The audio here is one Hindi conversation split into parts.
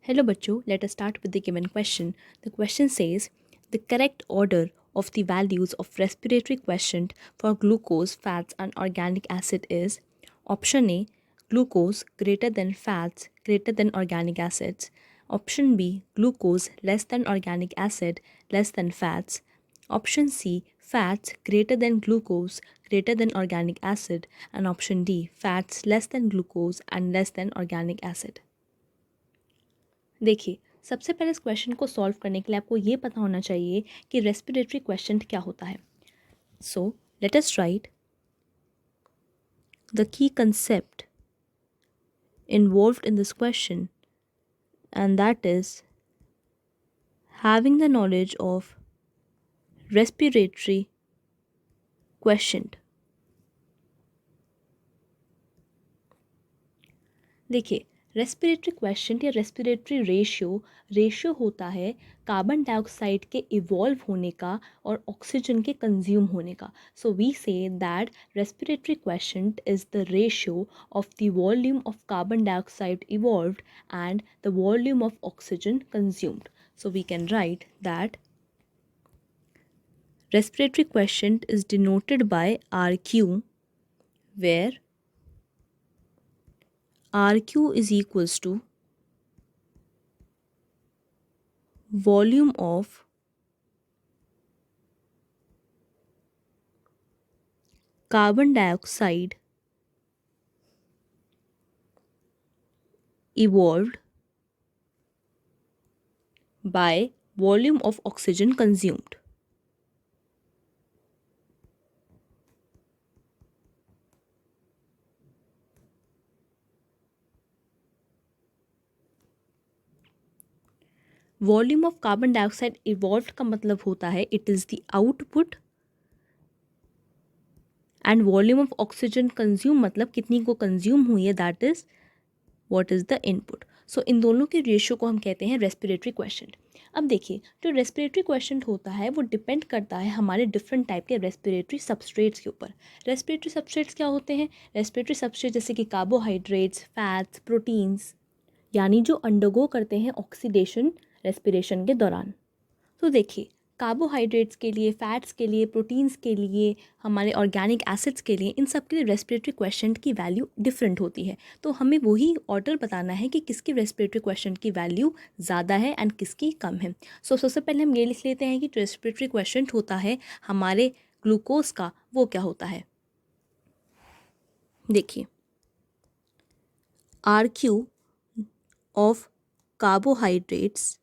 Hello bachcho, let us start with the given question. The question says the correct order of the values of respiratory quotient for glucose, fats and organic acid is option A glucose greater than fats greater than organic acids, option B glucose less than organic acid less than fats, option C fats greater than glucose greater than organic acid, and option D fats less than glucose and less than organic acid. देखिए, सबसे पहले इस क्वेश्चन को सॉल्व करने के लिए आपको ये पता होना चाहिए कि रेस्पिरेटरी क्वेश्चन क्या होता है. So let us right the key concept involved in this question, and that is having the knowledge of respiratory quotient. देखिए, रेस्पिरेटरी क्वेश्चन या रेस्पिरेटरी रेशियो होता है कार्बन डाइऑक्साइड के इवॉल्व होने का और ऑक्सीजन के कंज्यूम होने का. So we say that respiratory quotient is the ratio of the volume of carbon dioxide evolved and the volume of oxygen consumed. So we can write that respiratory quotient is denoted by RQ, where RQ is equals to volume of carbon dioxide evolved by volume of oxygen consumed. Volume of carbon dioxide evolve का मतलब होता है it is the output and volume of oxygen consume मतलब कितनी को कंज्यूम हुई है, that is what is the input. So इन दोनों के रेशियो को हम कहते हैं रेस्पिरेटरी क्वेश्चन. अब देखिए, जो रेस्पिरेटरी क्वेश्चन होता है वो डिपेंड करता है हमारे डिफरेंट टाइप के रेस्पिरेटरी सबस्ट्रेट्स के ऊपर. रेस्पिरेटरी सबस्ट्रेट्स क्या होते हैं? रेस्पिरेटरी सबस्ट्रेट जैसे कि कार्बोहाइड्रेट्स, फैट्स, प्रोटीन्स, यानी जो अंडरगो करते हैं ऑक्सीडेशन रेस्पिरेशन के दौरान. तो देखिए, कार्बोहाइड्रेट्स के लिए, फैट्स के लिए, प्रोटीन्स के लिए, हमारे ऑर्गेनिक एसिड्स के लिए, इन सब के लिए रेस्पिरेटरी क्वेश्चन की वैल्यू डिफरेंट होती है. तो हमें वही ऑर्डर बताना है कि किसकी रेस्पिरेटरी क्वेश्चन की वैल्यू ज़्यादा है एंड किसकी कम है. सो सबसे पहले हम ये लिख लेते हैं कि रेस्पिरेटरी क्वेश्चन होता है हमारे ग्लूकोज का, वो क्या होता है. देखिए, RQ ऑफ कार्बोहाइड्रेट्स,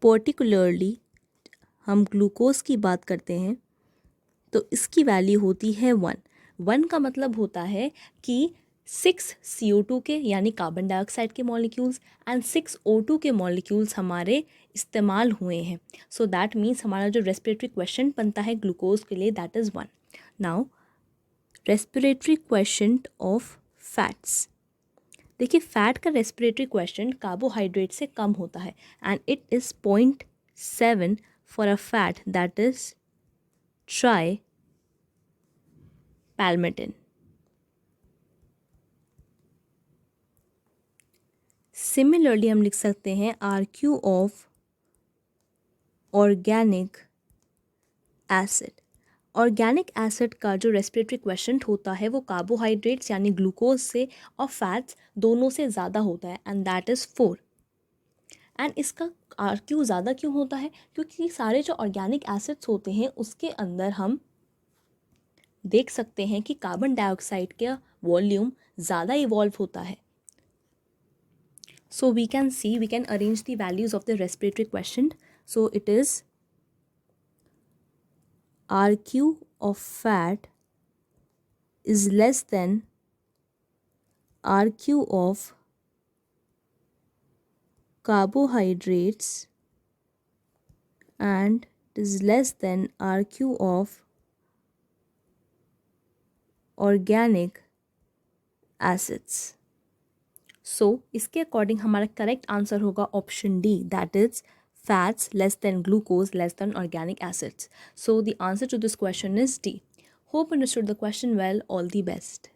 पर्टिकुलरली हम ग्लूकोज की बात करते हैं तो इसकी वैल्यू होती है 1. 1 का मतलब होता है कि 6 CO2 के यानी कार्बन डाइऑक्साइड के मॉलिक्यूल्स एंड 6 O2 के मॉलिक्यूल्स हमारे इस्तेमाल हुए हैं. सो दैट मीन्स हमारा जो रेस्पिरेटरी क्वेश्चन बनता है ग्लूकोज के लिए that is 1. Now respiratory question of fats. देखिए, फैट का रेस्पिरेटरी क्वेश्चन कार्बोहाइड्रेट से कम होता है and it is 0.7 for a fat that is tripalmitin. Similarly हम लिख सकते हैं RQ of organic acid. Organic acid का जो रेस्पिरेटरी क्वेश्चन होता है वो कार्बोहाइड्रेट्स यानी ग्लूकोज से और फैट्स दोनों से ज़्यादा होता है एंड दैट इज़ 4. एंड इसका RQ ज़्यादा क्यों होता है? क्योंकि सारे जो ऑर्गेनिक एसिड्स होते हैं उसके अंदर हम देख सकते हैं कि कार्बन डाइऑक्साइड का वॉल्यूम ज़्यादा इवॉल्व होता है. So we can arrange the values of the respiratory quotient. So it is RQ of fat is less than RQ of carbohydrates and it is less than RQ of organic acids. So इसके अकॉर्डिंग हमारा करेक्ट आंसर होगा option D, that is fats less than glucose less than organic acids. So the answer to this question is D. Hope you understood the question well. All the best.